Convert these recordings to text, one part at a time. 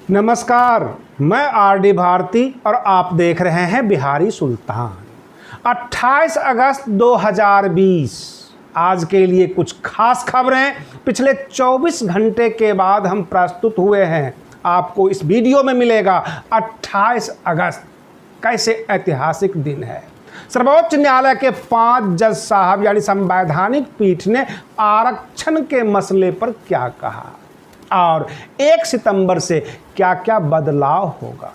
नमस्कार, मैं आर.डी. भारती और आप देख रहे हैं बिहारी सुल्तान। 28 अगस्त 2020 आज के लिए कुछ खास खबरें पिछले 24 घंटे के बाद हम प्रस्तुत हुए हैं। आपको इस वीडियो में मिलेगा 28 अगस्त कैसे ऐतिहासिक दिन है। सर्वोच्च न्यायालय के 5 जज साहब यानी संवैधानिक पीठ ने आरक्षण के मसले पर क्या कहा और 1 सितंबर से क्या क्या बदलाव होगा।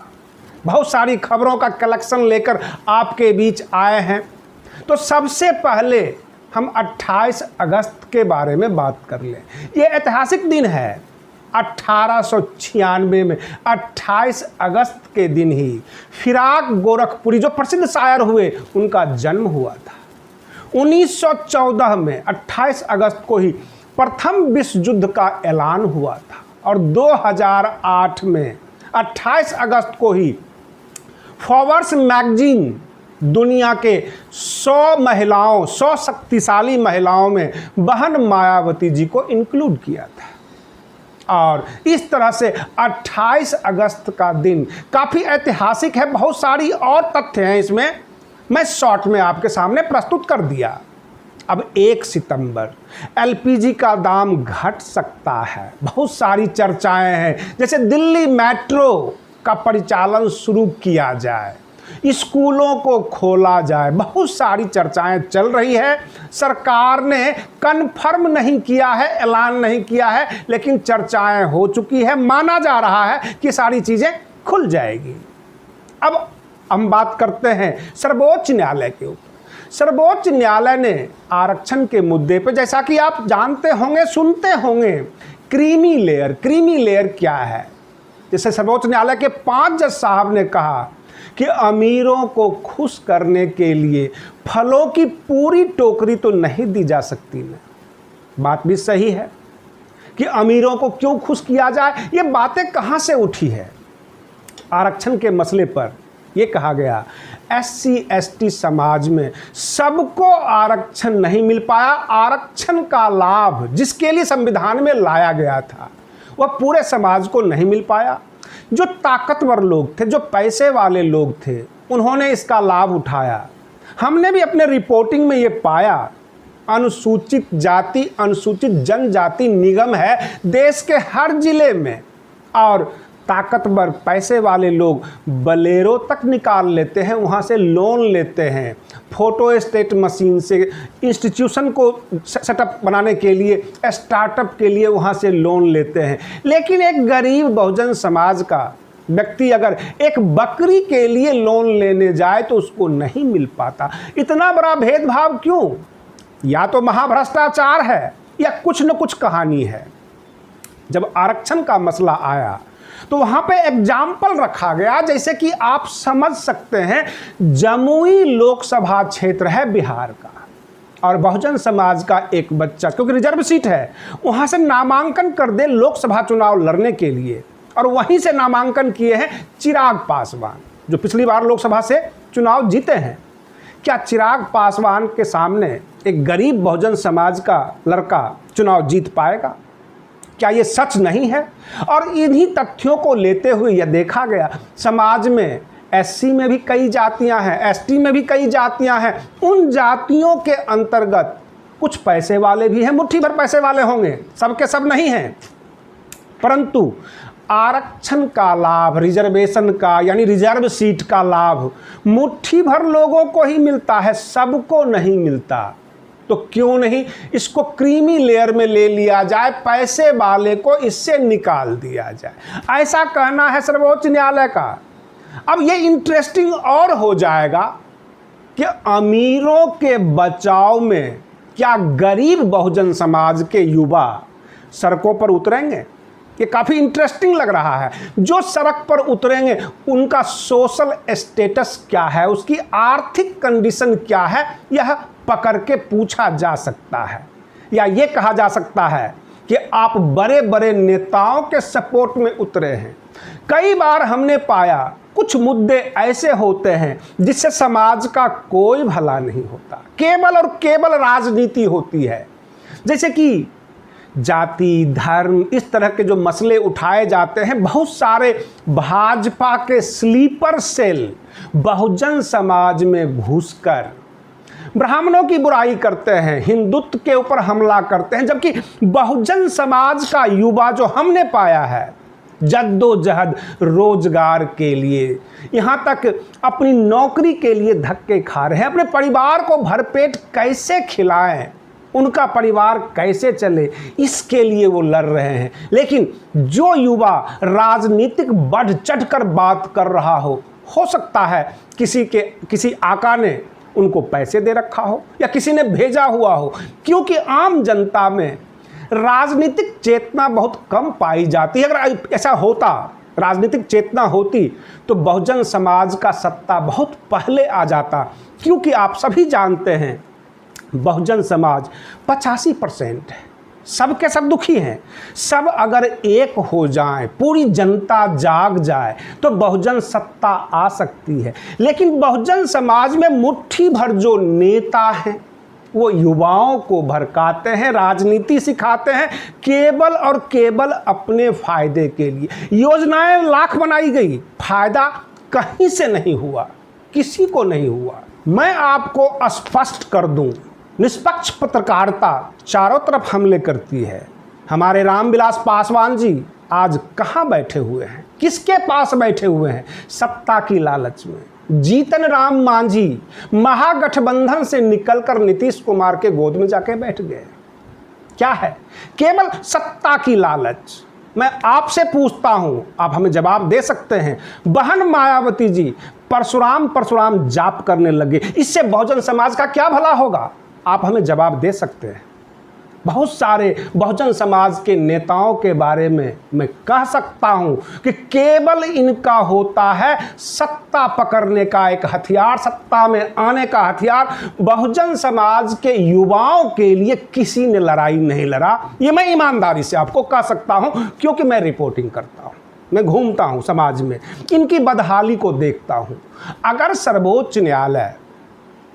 बहुत सारी खबरों का कलेक्शन लेकर आपके बीच आए हैं। तो सबसे पहले हम 28 अगस्त के बारे में बात कर लें। ये ऐतिहासिक दिन है। 1896 में 28 अगस्त के दिन ही फिराक गोरखपुरी जो प्रसिद्ध शायर हुए उनका जन्म हुआ था। 1914 में 28 अगस्त को ही प्रथम विश्व युद्ध का ऐलान हुआ था और 2008 में 28 अगस्त को ही फोर्ब्स मैगजीन दुनिया के 100 शक्तिशाली महिलाओं में बहन मायावती जी को इंक्लूड किया था। और इस तरह से 28 अगस्त का दिन काफ़ी ऐतिहासिक है। बहुत सारी और तथ्य हैं इसमें, मैं शॉर्ट में आपके सामने प्रस्तुत कर दिया। अब 1 सितंबर एलपीजी का दाम घट सकता है। बहुत सारी चर्चाएं हैं, जैसे दिल्ली मेट्रो का परिचालन शुरू किया जाए, स्कूलों को खोला जाए। बहुत सारी चर्चाएं चल रही है। सरकार ने कन्फर्म नहीं किया है, ऐलान नहीं किया है, लेकिन चर्चाएं हो चुकी है। माना जा रहा है कि सारी चीज़ें खुल जाएगी। अब हम बात करते हैं सर्वोच्च न्यायालय के ऊपर। सर्वोच्च न्यायालय ने आरक्षण के मुद्दे पर, जैसा कि आप जानते होंगे, सुनते होंगे, क्रीमी लेयर क्या है। जैसे सर्वोच्च न्यायालय के 5 जज साहब ने कहा कि अमीरों को खुश करने के लिए फलों की पूरी टोकरी तो नहीं दी जा सकती ना। बात भी सही है कि अमीरों को क्यों खुश किया जाए। ये बातें कहाँ से उठी है। आरक्षण के मसले पर ये कहा गया SC/ST समाज में सबको आरक्षण नहीं मिल पाया। आरक्षण का लाभ जिसके लिए संविधान में लाया गया था वह पूरे समाज को नहीं मिल पाया। जो ताकतवर लोग थे, जो पैसे वाले लोग थे, उन्होंने इसका लाभ उठाया। हमने भी अपने रिपोर्टिंग में ये पाया। अनुसूचित जाति अनुसूचित जनजाति निगम है देश के हर जिले में, और ताकतवर पैसे वाले लोग बलेरो तक निकाल लेते हैं, वहाँ से लोन लेते हैं। फोटो स्टेट मशीन से इंस्टीट्यूशन को सेटअप बनाने के लिए, स्टार्टअप के लिए वहाँ से लोन लेते हैं। लेकिन एक गरीब बहुजन समाज का व्यक्ति अगर एक बकरी के लिए लोन लेने जाए तो उसको नहीं मिल पाता। इतना बड़ा भेदभाव क्यों? या तो महाभ्रष्टाचार है या कुछ न कुछ कहानी है। जब आरक्षण का मसला आया तो वहाँ पे एग्जाम्पल रखा गया, जैसे कि आप समझ सकते हैं, जमुई लोकसभा क्षेत्र है बिहार का, और बहुजन समाज का एक बच्चा, क्योंकि रिजर्व सीट है, वहाँ से नामांकन कर दे लोकसभा चुनाव लड़ने के लिए, और वहीं से नामांकन किए हैं चिराग पासवान, जो पिछली बार लोकसभा से चुनाव जीते हैं। क्या चिराग पासवान के सामने एक गरीब बहुजन समाज का लड़का चुनाव जीत पाएगा? क्या ये सच नहीं है? और इन्हीं तथ्यों को लेते हुए यह देखा गया समाज में SC में भी कई जातियां हैं, ST में भी कई जातियां हैं। उन जातियों के अंतर्गत कुछ पैसे वाले भी हैं, मुट्ठी भर पैसे वाले होंगे, सबके सब नहीं हैं, परंतु आरक्षण का लाभ, रिजर्वेशन का यानी रिजर्व सीट का लाभ मुट्ठी भर लोगों को ही मिलता है, सबको नहीं मिलता। तो क्यों नहीं इसको क्रीमी लेयर में ले लिया जाए, पैसे वाले को इससे निकाल दिया जाए, ऐसा कहना है सर्वोच्च न्यायालय का। अब ये इंटरेस्टिंग और हो जाएगा कि अमीरों के बचाव में क्या गरीब बहुजन समाज के युवा सड़कों पर उतरेंगे? ये काफ़ी इंटरेस्टिंग लग रहा है। जो सड़क पर उतरेंगे उनका सोशल स्टेटस क्या है, उसकी आर्थिक कंडीशन क्या है, यह पकड़ के पूछा जा सकता है। या ये कहा जा सकता है कि आप बड़े बड़े नेताओं के सपोर्ट में उतरे हैं। कई बार हमने पाया कुछ मुद्दे ऐसे होते हैं जिससे समाज का कोई भला नहीं होता, केवल और केवल राजनीति होती है। जैसे कि जाति, धर्म, इस तरह के जो मसले उठाए जाते हैं, बहुत सारे भाजपा के स्लीपर सेल बहुजन समाज में घुसकर ब्राह्मणों की बुराई करते हैं, हिंदुत्व के ऊपर हमला करते हैं, जबकि बहुजन समाज का युवा जो हमने पाया है जद्दोजहद रोजगार के लिए, यहाँ तक अपनी नौकरी के लिए धक्के खा रहे हैं, अपने परिवार को भरपेट कैसे खिलाएं, उनका परिवार कैसे चले, इसके लिए वो लड़ रहे हैं। लेकिन जो युवा राजनीतिक बढ़ चढ़ कर बात कर रहा हो सकता है किसी आका ने उनको पैसे दे रखा हो या किसी ने भेजा हुआ हो, क्योंकि आम जनता में राजनीतिक चेतना बहुत कम पाई जाती है। अगर ऐसा होता, राजनीतिक चेतना होती, तो बहुजन समाज का सत्ता बहुत पहले आ जाता, क्योंकि आप सभी जानते हैं बहुजन समाज 85% है, सबके सब दुखी हैं। सब अगर एक हो जाएं, पूरी जनता जाग जाए, तो बहुजन सत्ता आ सकती है। लेकिन बहुजन समाज में मुट्ठी भर जो नेता हैं वो युवाओं को भड़काते हैं, राजनीति सिखाते हैं, केवल और केवल अपने फायदे के लिए। योजनाएं लाख बनाई गई, फायदा कहीं से नहीं हुआ, किसी को नहीं हुआ। मैं आपको स्पष्ट कर दूं, निष्पक्ष पत्रकारिता चारों तरफ हमले करती है। हमारे रामविलास पासवान जी आज कहाँ बैठे हुए हैं, किसके पास बैठे हुए हैं? सत्ता की लालच में। जीतन राम मांझी महागठबंधन से निकलकर नीतीश कुमार के गोद में जाके बैठ गए। क्या है? केवल सत्ता की लालच। मैं आपसे पूछता हूं, आप हमें जवाब दे सकते हैं। बहन मायावती जी परशुराम जाप करने लगे, इससे बहुजन समाज का क्या भला होगा? आप हमें जवाब दे सकते हैं। बहुत सारे बहुजन समाज के नेताओं के बारे में मैं कह सकता हूं कि केवल इनका होता है सत्ता पकड़ने का एक हथियार, सत्ता में आने का हथियार। बहुजन समाज के युवाओं के लिए किसी ने लड़ाई नहीं लड़ा, ये मैं ईमानदारी से आपको कह सकता हूं, क्योंकि मैं रिपोर्टिंग करता हूं, मैं घूमता हूं समाज में, इनकी बदहाली को देखता हूं। अगर सर्वोच्च न्यायालय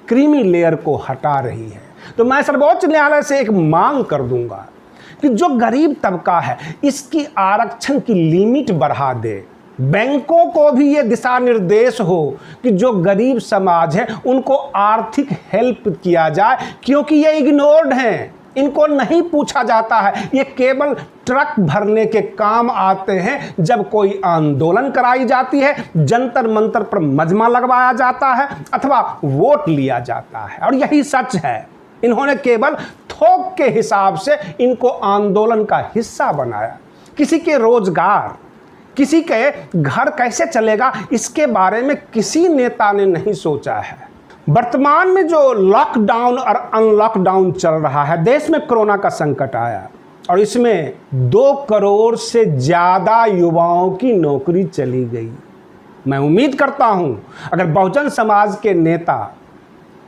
क्रीमी लेयर को हटा रही है, तो मैं सर्वोच्च न्यायालय से एक मांग कर दूंगा कि जो गरीब तबका है इसकी आरक्षण की लिमिट बढ़ा दे। बैंकों को भी ये दिशा निर्देश हो कि जो गरीब समाज है उनको आर्थिक हेल्प किया जाए, क्योंकि ये इग्नोर्ड हैं, इनको नहीं पूछा जाता है। ये केवल ट्रक भरने के काम आते हैं जब कोई आंदोलन कराई जाती है, जंतर मंतर पर मजमा लगवाया जाता है अथवा वोट लिया जाता है। और यही सच है, इन्होंने केवल थोक के हिसाब से इनको आंदोलन का हिस्सा बनाया। किसी के रोजगार, किसी के घर कैसे चलेगा, इसके बारे में किसी नेता ने नहीं सोचा है। वर्तमान में जो लॉकडाउन और अनलॉकडाउन चल रहा है, देश में कोरोना का संकट आया और इसमें 2 करोड़ से ज़्यादा युवाओं की नौकरी चली गई। मैं उम्मीद करता हूं अगर बहुजन समाज के नेता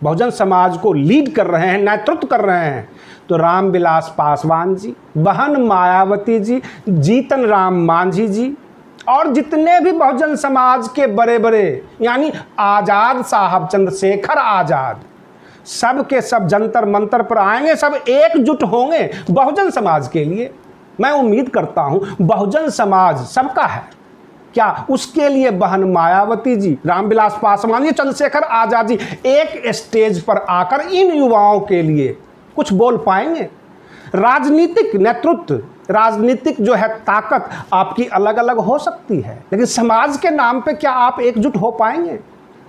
बहुजन समाज को लीड कर रहे हैं, नेतृत्व कर रहे हैं, तो रामविलास पासवान जी, बहन मायावती जी, जीतन राम मांझी जी और जितने भी बहुजन समाज के बड़े बड़े, यानी आज़ाद साहब, चंद्रशेखर आज़ाद, सब के सब जंतर मंतर पर आएंगे, सब एकजुट होंगे बहुजन समाज के लिए। मैं उम्मीद करता हूं बहुजन समाज सबका है। क्या उसके लिए बहन मायावती जी, रामविलास पासवान जी, चंद्रशेखर आज़ाद जी एक स्टेज पर आकर इन युवाओं के लिए कुछ बोल पाएंगे? राजनीतिक नेतृत्व, राजनीतिक जो है ताकत आपकी अलग अलग हो सकती है, लेकिन समाज के नाम पे क्या आप एकजुट हो पाएंगे?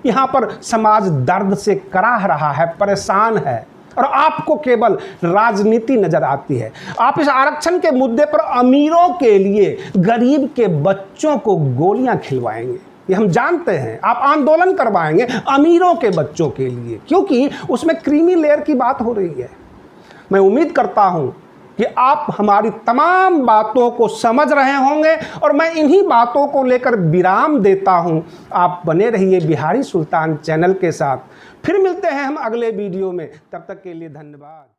यहाँ पर समाज दर्द से कराह रहा है, परेशान है, और आपको केवल राजनीति नजर आती है। आप इस आरक्षण के मुद्दे पर अमीरों के लिए गरीब के बच्चों को गोलियां खिलवाएंगे, ये हम जानते हैं। आप आंदोलन करवाएंगे अमीरों के बच्चों के लिए, क्योंकि उसमें क्रीमी लेयर की बात हो रही है। मैं उम्मीद करता हूं कि आप हमारी तमाम बातों को समझ रहे होंगे और मैं इन्हीं बातों को लेकर विराम देता हूं। आप बने रहिए बिहारी सुल्तान चैनल के साथ। फिर मिलते हैं हम अगले वीडियो में, तब तक के लिए धन्यवाद।